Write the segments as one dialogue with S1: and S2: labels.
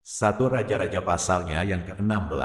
S1: 1 Raja-Raja pasalnya yang ke-16.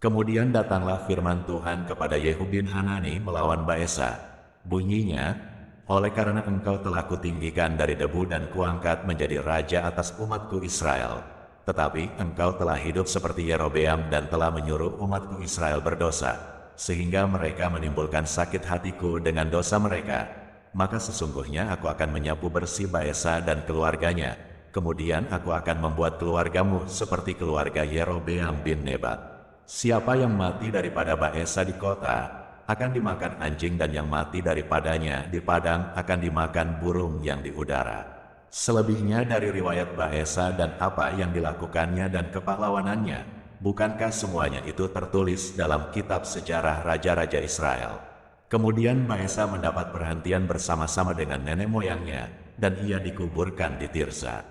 S1: Kemudian datanglah firman Tuhan kepada Yehu bin Hanani melawan Baesa. Bunyinya, oleh karena engkau telah kutinggikan dari debu dan kuangkat menjadi raja atas umatku Israel. Tetapi engkau telah hidup seperti Yerobeam dan telah menyuruh umatku Israel berdosa, sehingga mereka menimbulkan sakit hatiku dengan dosa mereka. Maka sesungguhnya aku akan menyapu bersih Baesa dan keluarganya. Kemudian aku akan membuat keluargamu seperti keluarga Yerobeam bin Nebat. Siapa yang mati daripada Baesa di kota, akan dimakan anjing, dan yang mati daripadanya di padang akan dimakan burung yang di udara. Selebihnya dari riwayat Baesa dan apa yang dilakukannya dan kepahlawanannya, bukankah semuanya itu tertulis dalam kitab sejarah Raja-Raja Israel? Kemudian Baesa mendapat perhentian bersama-sama dengan nenek moyangnya, dan ia dikuburkan di Tirza.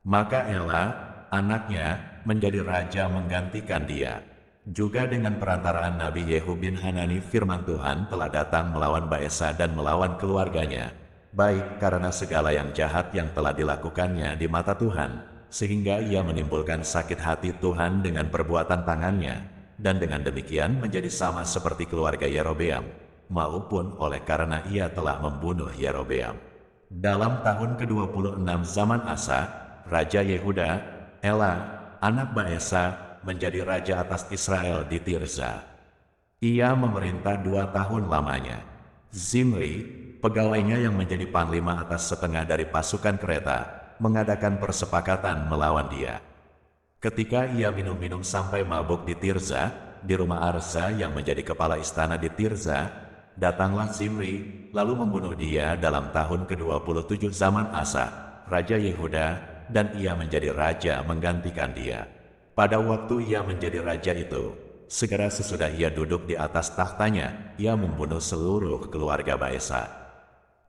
S1: Maka Ela, anaknya, menjadi raja menggantikan dia. Juga dengan perantaraan Nabi Yehu bin Hanani, firman Tuhan telah datang melawan Baesa dan melawan keluarganya, baik karena segala yang jahat yang telah dilakukannya di mata Tuhan, sehingga ia menimbulkan sakit hati Tuhan dengan perbuatan tangannya, dan dengan demikian menjadi sama seperti keluarga Yerobeam, maupun oleh karena ia telah membunuh Yerobeam. Dalam tahun ke-26 zaman Asa, Raja Yehuda, Ela, anak Baesa, menjadi raja atas Israel di Tirza. Ia memerintah 2 tahun lamanya. Zimri, pegawainya yang menjadi panglima atas setengah dari pasukan kereta, mengadakan persepakatan melawan dia. Ketika ia minum-minum sampai mabuk di Tirza, di rumah Arsa yang menjadi kepala istana di Tirza, datanglah Zimri, lalu membunuh dia dalam tahun ke-27 zaman Asa, Raja Yehuda, dan ia menjadi raja menggantikan dia. Pada waktu ia menjadi raja itu, segera sesudah ia duduk di atas tahtanya, ia membunuh seluruh keluarga Baesa.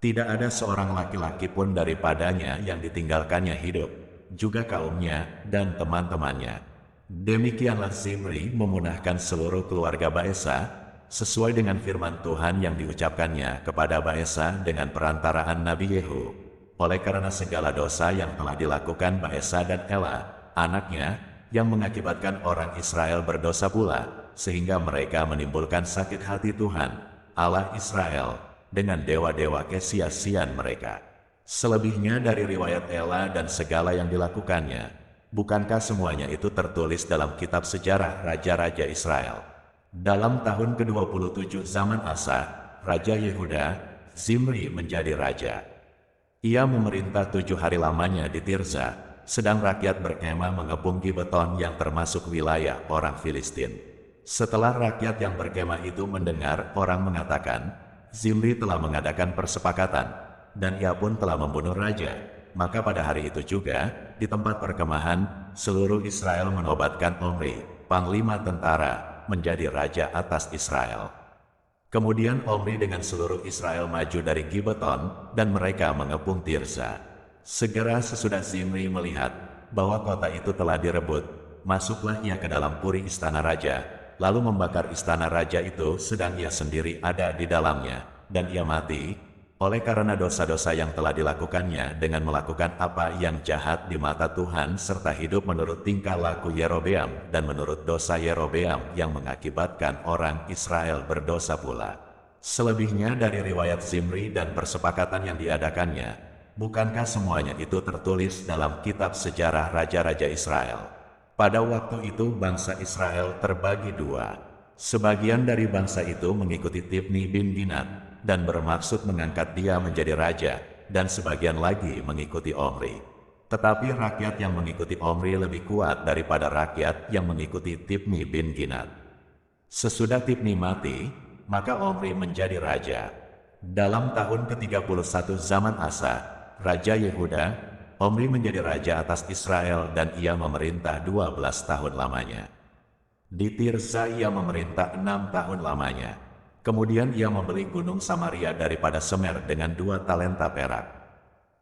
S1: Tidak ada seorang laki-laki pun daripadanya yang ditinggalkannya hidup, juga kaumnya dan teman-temannya. Demikianlah Zimri memunahkan seluruh keluarga Baesa, sesuai dengan firman Tuhan yang diucapkannya kepada Baesa dengan perantaraan Nabi Yehu. Oleh karena segala dosa yang telah dilakukan Baesa dan Ela, anaknya, yang mengakibatkan orang Israel berdosa pula, sehingga mereka menimbulkan sakit hati Tuhan, Allah Israel, dengan dewa-dewa kesia-siaan mereka. Selebihnya dari riwayat Ela dan segala yang dilakukannya, bukankah semuanya itu tertulis dalam kitab sejarah Raja-Raja Israel? Dalam tahun ke-27 zaman Asa, Raja Yehuda, Zimri menjadi raja. Ia memerintah 7 hari lamanya di Tirza, sedang rakyat berkemah mengepung Gibeton yang termasuk wilayah orang Filistin. Setelah rakyat yang berkemah itu mendengar orang mengatakan, Zimri telah mengadakan persepakatan, dan ia pun telah membunuh raja, maka pada hari itu juga, di tempat perkemahan, seluruh Israel menobatkan Omri, panglima tentara, menjadi raja atas Israel. Kemudian Omri dengan seluruh Israel maju dari Gibeton, dan mereka mengepung Tirza. Segera sesudah Zimri melihat bahwa kota itu telah direbut, masuklah ia ke dalam puri istana raja, lalu membakar istana raja itu sedang ia sendiri ada di dalamnya, dan ia mati, oleh karena dosa-dosa yang telah dilakukannya dengan melakukan apa yang jahat di mata Tuhan serta hidup menurut tingkah laku Yerobeam dan menurut dosa Yerobeam yang mengakibatkan orang Israel berdosa pula. Selebihnya dari riwayat Zimri dan persepakatan yang diadakannya, bukankah semuanya itu tertulis dalam kitab sejarah Raja-Raja Israel? Pada waktu itu bangsa Israel terbagi 2. Sebagian dari bangsa itu mengikuti Tibni bin Ginat dan bermaksud mengangkat dia menjadi raja, dan sebagian lagi mengikuti Omri. Tetapi rakyat yang mengikuti Omri lebih kuat daripada rakyat yang mengikuti Tibni bin Ginat. Sesudah Tibni mati, maka Omri menjadi raja. Dalam tahun ke-31 zaman Asa, Raja Yehuda, Omri menjadi raja atas Israel dan ia memerintah 12 tahun lamanya. Di Tirza ia memerintah 6 tahun lamanya. Kemudian ia membeli gunung Samaria daripada Semer dengan 2 talenta perak.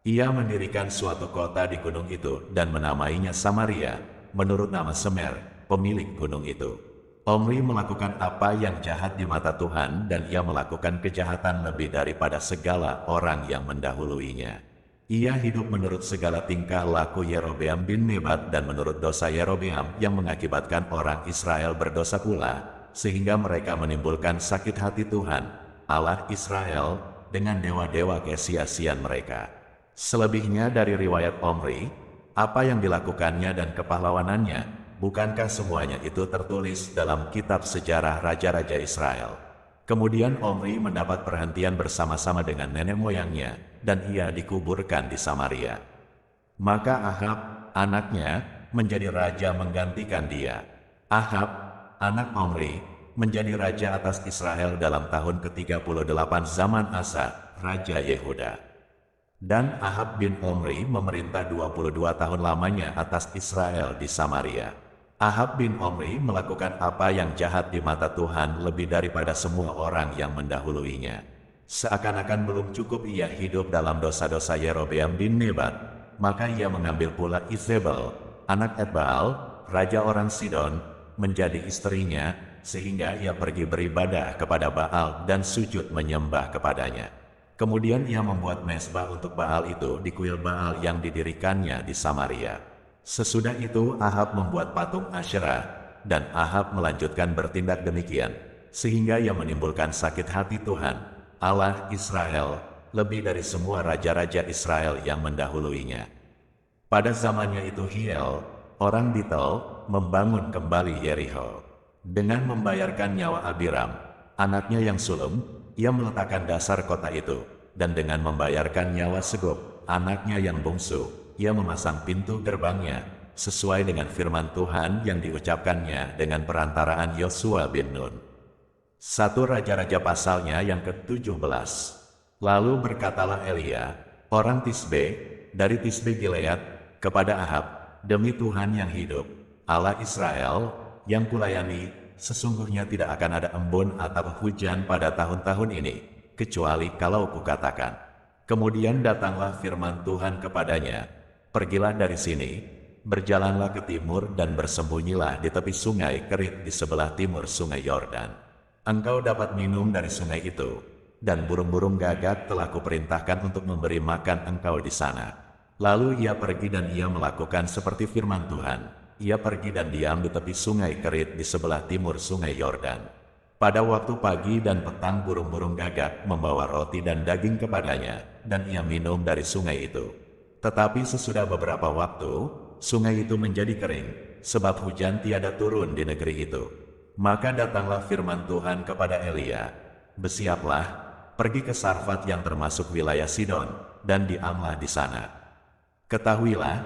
S1: Ia mendirikan suatu kota di gunung itu dan menamainya Samaria, menurut nama Semer, pemilik gunung itu. Omri melakukan apa yang jahat di mata Tuhan dan ia melakukan kejahatan lebih daripada segala orang yang mendahuluinya. Ia hidup menurut segala tingkah laku Yerobeam bin Nebat dan menurut dosa Yerobeam yang mengakibatkan orang Israel berdosa pula, sehingga mereka menimbulkan sakit hati Tuhan, Allah Israel, dengan dewa-dewa kesia-sian mereka. Selebihnya dari riwayat Omri, apa yang dilakukannya dan kepahlawanannya, bukankah semuanya itu tertulis dalam kitab sejarah Raja-Raja Israel? Kemudian Omri mendapat perhentian bersama-sama dengan nenek moyangnya, dan ia dikuburkan di Samaria. Maka Ahab, anaknya, menjadi raja menggantikan dia. Ahab, anak Omri, menjadi raja atas Israel dalam tahun ke-38 zaman Asa, Raja Yehuda. Dan Ahab bin Omri memerintah 22 tahun lamanya atas Israel di Samaria. Ahab bin Omri melakukan apa yang jahat di mata Tuhan lebih daripada semua orang yang mendahuluinya. Seakan-akan belum cukup ia hidup dalam dosa-dosa Yerobeam bin Nebat, maka ia mengambil pula Izebel, anak Etbaal, raja orang Sidon, menjadi istrinya, sehingga ia pergi beribadah kepada Baal dan sujud menyembah kepadanya. Kemudian ia membuat mezbah untuk Baal itu di kuil Baal yang didirikannya di Samaria. Sesudah itu Ahab membuat patung Asyerah, dan Ahab melanjutkan bertindak demikian, sehingga ia menimbulkan sakit hati Tuhan, Allah Israel, lebih dari semua raja-raja Israel yang mendahuluinya. Pada zamannya itu Hiel, orang Betel, membangun kembali Yeriho. Dengan membayarkan nyawa Abiram, anaknya yang sulung, ia meletakkan dasar kota itu, dan dengan membayarkan nyawa Segub, anaknya yang bungsu, ia memasang pintu gerbangnya, sesuai dengan firman Tuhan yang diucapkannya dengan perantaraan Yosua bin Nun. 1 Raja-Raja pasalnya yang ke-17. Lalu berkatalah Elia, orang Tisbe, dari Tisbe Gilead, kepada Ahab, demi Tuhan yang hidup, Allah Israel, yang kulayani, sesungguhnya tidak akan ada embun atau hujan pada tahun-tahun ini, kecuali kalau kukatakan. Kemudian datanglah firman Tuhan kepadanya, pergilah dari sini, berjalanlah ke timur dan bersembunyilah di tepi sungai Kerit di sebelah timur sungai Yordan. Engkau dapat minum dari sungai itu, dan burung-burung gagak telah kuperintahkan untuk memberi makan engkau di sana. Lalu ia pergi dan ia melakukan seperti firman Tuhan. Ia pergi dan diam di tepi sungai Kerit di sebelah timur sungai Yordan. Pada waktu pagi dan petang burung-burung gagak membawa roti dan daging kepadanya, dan ia minum dari sungai itu. Tetapi sesudah beberapa waktu, sungai itu menjadi kering, sebab hujan tiada turun di negeri itu. Maka datanglah firman Tuhan kepada Elia, bersiaplah, pergi ke Sarfat yang termasuk wilayah Sidon, dan diamlah di sana. Ketahuilah,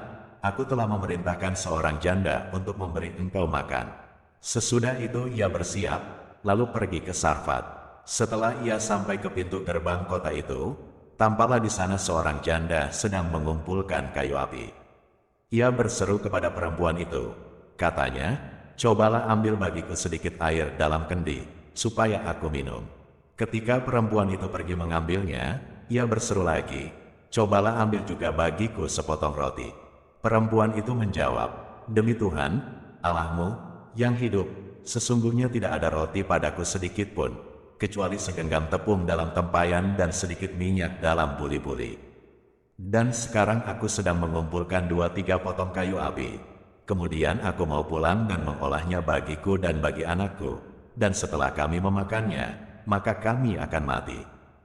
S1: aku telah memerintahkan seorang janda untuk memberi engkau makan. Sesudah itu ia bersiap, lalu pergi ke Sarfat. Setelah ia sampai ke pintu gerbang kota itu, tampaklah di sana seorang janda sedang mengumpulkan kayu api. Ia berseru kepada perempuan itu, katanya, cobalah ambil bagiku sedikit air dalam kendi, supaya aku minum. Ketika perempuan itu pergi mengambilnya, ia berseru lagi, cobalah ambil juga bagiku sepotong roti. Perempuan itu menjawab, demi Tuhan, Allahmu, yang hidup, sesungguhnya tidak ada roti padaku sedikit pun, kecuali segenggam tepung dalam tempayan dan sedikit minyak dalam buli-buli. Dan sekarang aku sedang mengumpulkan 2-3 potong kayu api. Kemudian aku mau pulang dan mengolahnya bagiku dan bagi anakku. Dan setelah kami memakannya, maka kami akan mati.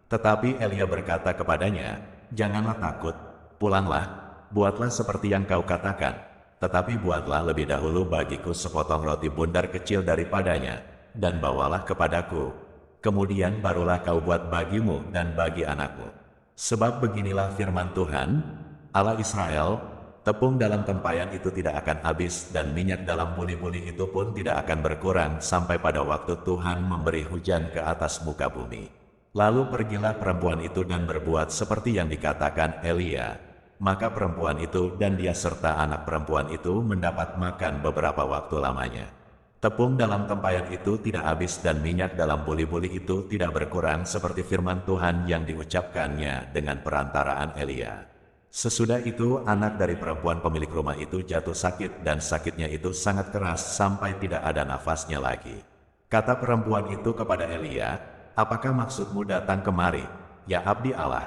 S1: Tetapi Elia berkata kepadanya, janganlah takut, pulanglah, buatlah seperti yang kau katakan. Tetapi buatlah lebih dahulu bagiku sepotong roti bundar kecil daripadanya, dan bawalah kepadaku. Kemudian barulah kau buat bagimu dan bagi anakmu. Sebab beginilah firman Tuhan, Allah Israel, tepung dalam tempayan itu tidak akan habis dan minyak dalam buli-buli itu pun tidak akan berkurang sampai pada waktu Tuhan memberi hujan ke atas muka bumi. Lalu pergilah perempuan itu dan berbuat seperti yang dikatakan Elia. Maka perempuan itu dan dia serta anak perempuan itu mendapat makan beberapa waktu lamanya. Tepung dalam tempayan itu tidak habis dan minyak dalam buli-buli itu tidak berkurang seperti firman Tuhan yang diucapkannya dengan perantaraan Elia. Sesudah itu anak dari perempuan pemilik rumah itu jatuh sakit dan sakitnya itu sangat keras sampai tidak ada nafasnya lagi. Kata perempuan itu kepada Elia, apakah maksudmu datang kemari, ya abdi Allah?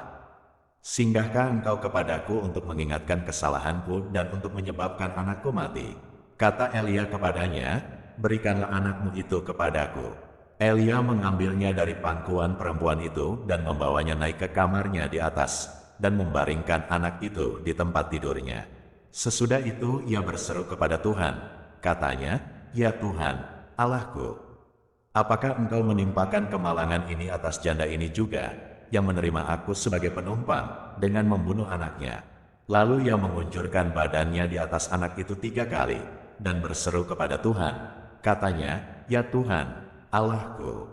S1: Singgahkah engkau kepadaku untuk mengingatkan kesalahanku dan untuk menyebabkan anakku mati? Kata Elia kepadanya, berikanlah anakmu itu kepadaku. Elia mengambilnya dari pangkuan perempuan itu dan membawanya naik ke kamarnya di atas dan membaringkan anak itu di tempat tidurnya. Sesudah itu ia berseru kepada Tuhan, katanya, "Ya Tuhan, Allahku, apakah engkau menimpakan kemalangan ini atas janda ini juga, yang menerima aku sebagai penumpang dengan membunuh anaknya?" Lalu ia mengunjurkan badannya di atas anak itu 3 kali dan berseru kepada Tuhan, katanya, "Ya Tuhan, Allahku,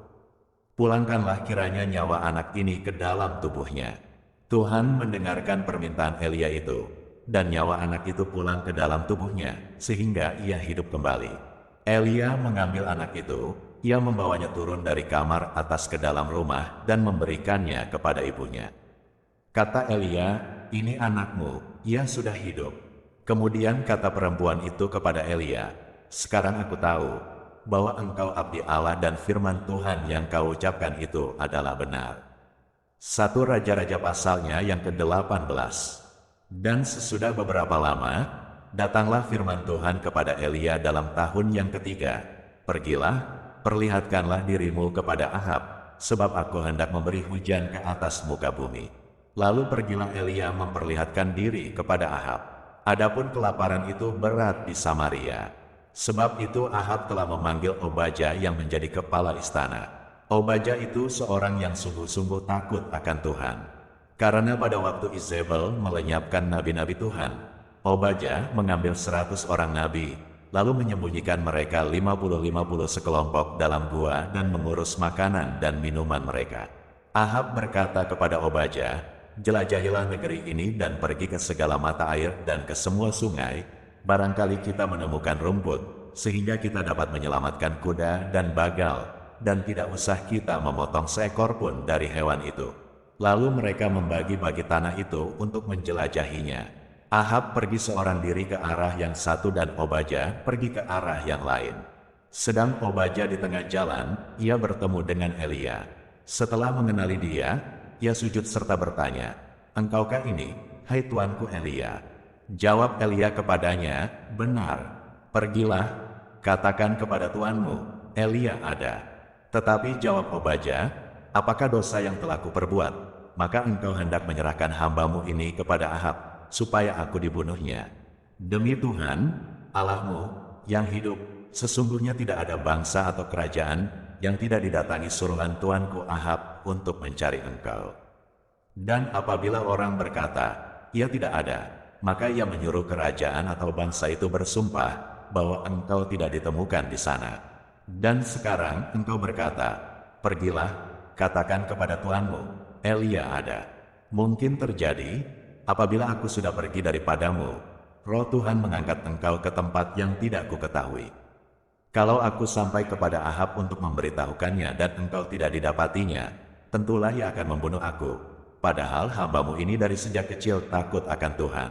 S1: pulangkanlah kiranya nyawa anak ini ke dalam tubuhnya." Tuhan mendengarkan permintaan Elia itu, dan nyawa anak itu pulang ke dalam tubuhnya, sehingga ia hidup kembali. Elia mengambil anak itu, ia membawanya turun dari kamar atas ke dalam rumah dan memberikannya kepada ibunya. Kata Elia, "Ini anakmu, ia sudah hidup." Kemudian kata perempuan itu kepada Elia, "Sekarang aku tahu bahwa engkau abdi Allah dan firman Tuhan yang kau ucapkan itu adalah benar." 1 Raja-Raja pasalnya yang ke-18. Dan sesudah beberapa lama, datanglah firman Tuhan kepada Elia dalam tahun yang ketiga. "Pergilah, perlihatkanlah dirimu kepada Ahab, sebab aku hendak memberi hujan ke atas muka bumi." Lalu pergilah Elia memperlihatkan diri kepada Ahab. Adapun kelaparan itu berat di Samaria. Sebab itu Ahab telah memanggil Obadya yang menjadi kepala istana. Obadya itu seorang yang sungguh-sungguh takut akan Tuhan. Karena pada waktu Izebel melenyapkan nabi-nabi Tuhan, Obadya mengambil 100 orang nabi, lalu menyembunyikan mereka 50 sekelompok dalam gua dan mengurus makanan dan minuman mereka. Ahab berkata kepada Obadya, "Jelajahilah negeri ini dan pergi ke segala mata air dan ke semua sungai, barangkali kita menemukan rumput, sehingga kita dapat menyelamatkan kuda dan bagal, dan tidak usah kita memotong seekor pun dari hewan itu." Lalu mereka membagi-bagi tanah itu untuk menjelajahinya. Ahab pergi seorang diri ke arah yang satu dan Obadya pergi ke arah yang lain. Sedang Obadya di tengah jalan, ia bertemu dengan Elia. Setelah mengenali dia, ia sujud serta bertanya, "Engkaukah ini, hai tuanku Elia?" Jawab Elia kepadanya, "Benar, pergilah, katakan kepada tuanmu, Elia ada." Tetapi jawab Obadya, "Apakah dosa yang telah kuperbuat? Maka engkau hendak menyerahkan hambamu ini kepada Ahab, supaya aku dibunuhnya. Demi Tuhan, Allahmu, yang hidup, sesungguhnya tidak ada bangsa atau kerajaan yang tidak didatangi suruhan tuanku Ahab untuk mencari engkau." Dan apabila orang berkata, "Ia tidak ada," maka ia menyuruh kerajaan atau bangsa itu bersumpah bahwa engkau tidak ditemukan di sana. Dan sekarang engkau berkata, "Pergilah, katakan kepada tuanmu, Elia ada." Mungkin terjadi, apabila aku sudah pergi daripadamu, Roh Tuhan mengangkat engkau ke tempat yang tidak kuketahui. Kalau aku sampai kepada Ahab untuk memberitahukannya dan engkau tidak didapatinya, tentulah ia akan membunuh aku. Padahal hambamu ini dari sejak kecil takut akan Tuhan.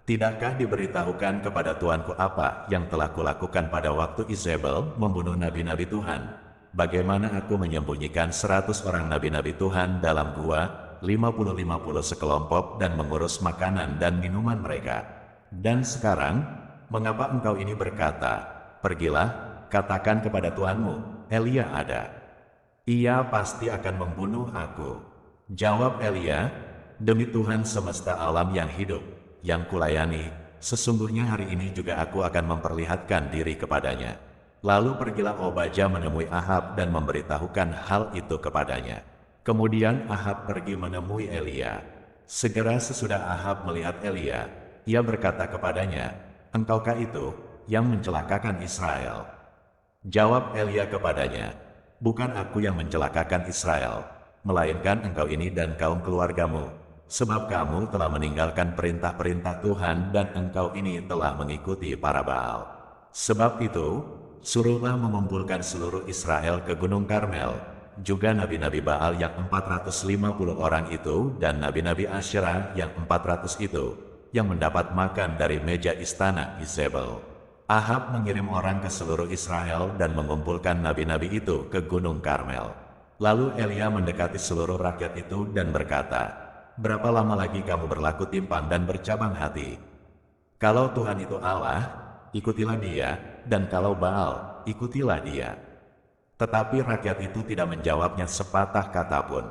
S1: Tidakkah diberitahukan kepada tuanku apa yang telah kulakukan pada waktu Izebel membunuh nabi-nabi Tuhan? Bagaimana aku menyembunyikan 100 orang nabi-nabi Tuhan dalam gua, 50 sekelompok dan mengurus makanan dan minuman mereka. Dan sekarang, mengapa engkau ini berkata, "Pergilah, katakan kepada tuanmu, Elia ada." Ia pasti akan membunuh aku. Jawab Elia, "Demi Tuhan semesta alam yang hidup, yang kulayani, sesungguhnya hari ini juga aku akan memperlihatkan diri kepadanya." Lalu pergilah Obadya menemui Ahab dan memberitahukan hal itu kepadanya. Kemudian Ahab pergi menemui Elia. Segera sesudah Ahab melihat Elia, ia berkata kepadanya, "Engkaukah itu yang mencelakakan Israel?" Jawab Elia kepadanya, "Bukan aku yang mencelakakan Israel, melainkan engkau ini dan kaum keluargamu. Sebab kamu telah meninggalkan perintah-perintah Tuhan dan engkau ini telah mengikuti para Baal. Sebab itu, suruhlah mengumpulkan seluruh Israel ke Gunung Karmel, juga nabi-nabi Baal yang 450 orang itu dan nabi-nabi Asyera yang 400 itu, yang mendapat makan dari meja istana Izebel." Ahab mengirim orang ke seluruh Israel dan mengumpulkan nabi-nabi itu ke Gunung Karmel. Lalu Elia mendekati seluruh rakyat itu dan berkata, berapa lama lagi kamu berlaku timpang dan bercabang hati? Kalau Tuhan itu Allah, ikutilah Dia, dan kalau Baal, ikutilah Dia." Tetapi rakyat itu tidak menjawabnya sepatah kata pun.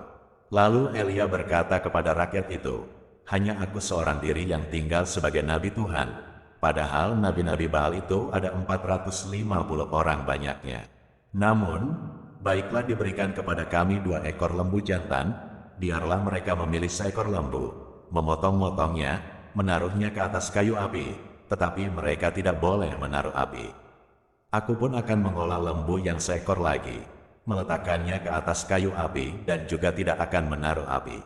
S1: Lalu Elia berkata kepada rakyat itu, "Hanya aku seorang diri yang tinggal sebagai nabi Tuhan, padahal nabi-nabi Baal itu ada 450 orang banyaknya. Namun, baiklah diberikan kepada kami 2 ekor lembu jantan, biarlah mereka memilih seekor lembu, memotong-motongnya, menaruhnya ke atas kayu api, tetapi mereka tidak boleh menaruh api. Aku pun akan mengolah lembu yang seekor lagi, meletakkannya ke atas kayu api dan juga tidak akan menaruh api.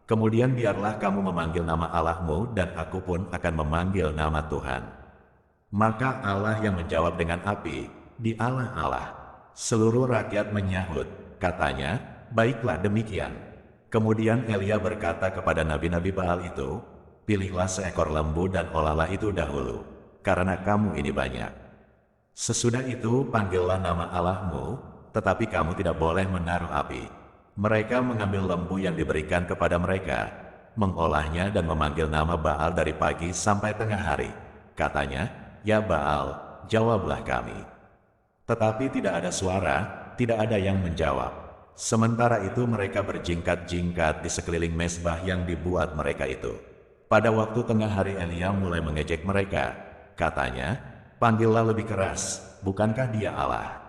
S1: Kemudian biarlah kamu memanggil nama Allahmu dan aku pun akan memanggil nama Tuhan." Maka Allah yang menjawab dengan api, "Dialah Allah." Seluruh rakyat menyahut, katanya, "Baiklah demikian." Kemudian Elia berkata kepada nabi-nabi Baal itu, "Pilihlah seekor lembu dan olahlah itu dahulu, karena kamu ini banyak. Sesudah itu panggillah nama Allahmu, tetapi kamu tidak boleh menaruh api." Mereka mengambil lembu yang diberikan kepada mereka, mengolahnya dan memanggil nama Baal dari pagi sampai tengah hari. Katanya, "Ya Baal, jawablah kami." Tetapi tidak ada suara, tidak ada yang menjawab. Sementara itu mereka berjingkat-jingkat di sekeliling mezbah yang dibuat mereka itu. Pada waktu tengah hari Elia mulai mengejek mereka. Katanya, "Panggillah lebih keras, bukankah Dia Allah?"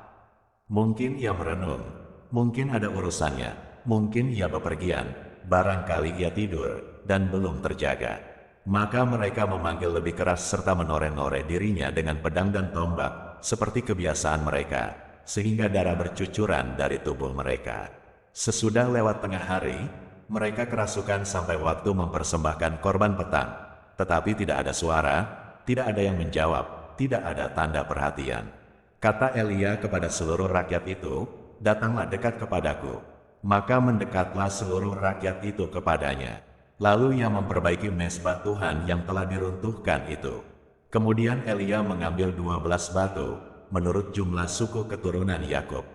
S1: Mungkin ia merenung, mungkin ada urusannya, mungkin ia bepergian, barangkali ia tidur, dan belum terjaga. Maka mereka memanggil lebih keras serta menoreh-noreh dirinya dengan pedang dan tombak, seperti kebiasaan mereka, sehingga darah bercucuran dari tubuh mereka. Sesudah lewat tengah hari, mereka kerasukan sampai waktu mempersembahkan korban petang, tetapi tidak ada suara, tidak ada yang menjawab, tidak ada tanda perhatian. Kata Elia kepada seluruh rakyat itu, "Datanglah dekat kepadaku." Maka mendekatlah seluruh rakyat itu kepadanya. Lalu ia memperbaiki mezbah Tuhan yang telah diruntuhkan itu. Kemudian Elia mengambil 12 batu, menurut jumlah suku keturunan Yakub.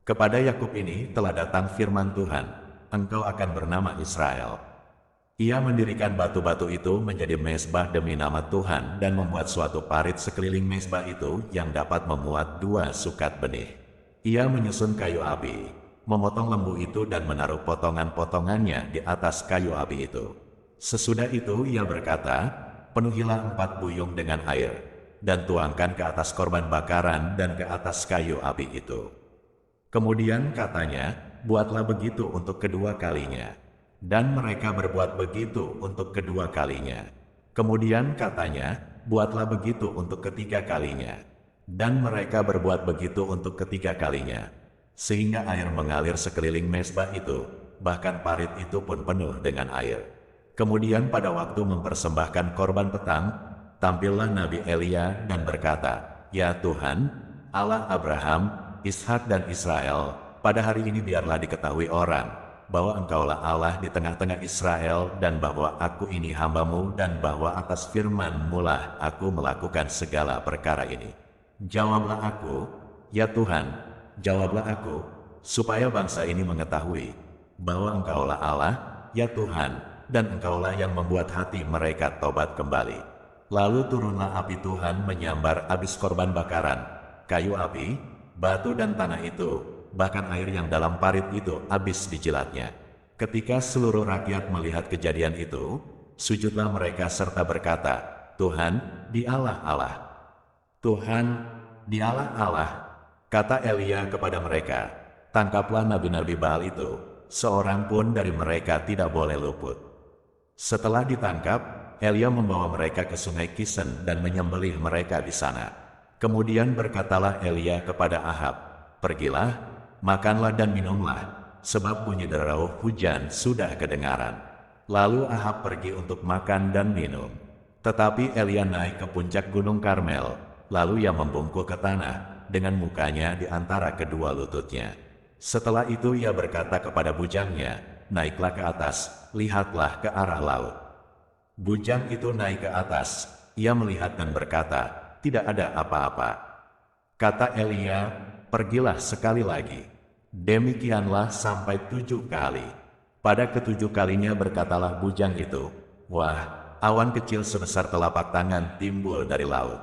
S1: Kepada Yakub ini telah datang firman Tuhan, "Engkau akan bernama Israel." Ia mendirikan batu-batu itu menjadi mezbah demi nama Tuhan dan membuat suatu parit sekeliling mezbah itu yang dapat memuat 2 sukat benih. Ia menyusun kayu api, memotong lembu itu dan menaruh potongan-potongannya di atas kayu api itu. Sesudah itu ia berkata, "Penuhilah 4 buyung dengan air, dan tuangkan ke atas korban bakaran dan ke atas kayu api itu." Kemudian katanya, "Buatlah begitu untuk kedua kalinya." Dan mereka berbuat begitu untuk kedua kalinya. Kemudian katanya, "Buatlah begitu untuk ketiga kalinya." Dan mereka berbuat begitu untuk ketiga kalinya. Sehingga air mengalir sekeliling mezbah itu, bahkan parit itu pun penuh dengan air. Kemudian pada waktu mempersembahkan korban petang, tampillah Nabi Elia dan berkata, "Ya Tuhan, Allah Abraham, Ishak dan Israel, pada hari ini biarlah diketahui orang bahwa Engkaulah Allah di tengah-tengah Israel dan bahwa aku ini hamba-Mu dan bahwa atas firman-Mu lah aku melakukan segala perkara ini. Jawablah aku, ya Tuhan, jawablah aku, supaya bangsa ini mengetahui bahwa Engkaulah Allah, ya Tuhan, dan Engkaulah yang membuat hati mereka tobat kembali." Lalu turunlah api Tuhan menyambar habis korban bakaran, kayu api, batu dan tanah itu, bahkan air yang dalam parit itu habis dijilatnya. Ketika seluruh rakyat melihat kejadian itu, sujudlah mereka serta berkata, "Tuhan, Dialah Allah. Tuhan, Dialah Allah." Kata Elia kepada mereka, "Tangkaplah nabi-nabi Baal itu, seorang pun dari mereka tidak boleh luput." Setelah ditangkap, Elia membawa mereka ke sungai Kison dan menyembelih mereka di sana. Kemudian berkatalah Elia kepada Ahab, "Pergilah, makanlah dan minumlah, sebab bunyi derauh hujan sudah kedengaran." Lalu Ahab pergi untuk makan dan minum. Tetapi Elia naik ke puncak gunung Karmel, lalu ia membungkuk ke tanah, dengan mukanya di antara kedua lututnya. Setelah itu ia berkata kepada bujangnya, "Naiklah ke atas, lihatlah ke arah laut." Bujang itu naik ke atas, ia melihat dan berkata, "Tidak ada apa-apa." Kata Elia, "Pergilah sekali lagi." Demikianlah sampai 7 kali. Pada ketujuh kalinya berkatalah bujang itu, "Wah, awan kecil sebesar telapak tangan timbul dari laut."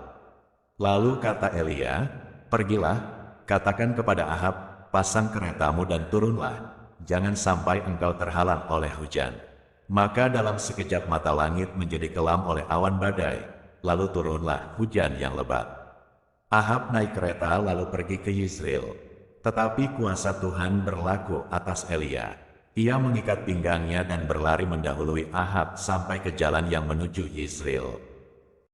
S1: Lalu kata Elia, "Pergilah, katakan kepada Ahab, pasang keretamu dan turunlah, jangan sampai engkau terhalang oleh hujan." Maka dalam sekejap mata langit menjadi kelam oleh awan badai, lalu turunlah hujan yang lebat. Ahab naik kereta lalu pergi ke Yizreel. Tetapi kuasa Tuhan berlaku atas Elia. Ia mengikat pinggangnya dan berlari mendahului Ahab sampai ke jalan yang menuju Yizreel.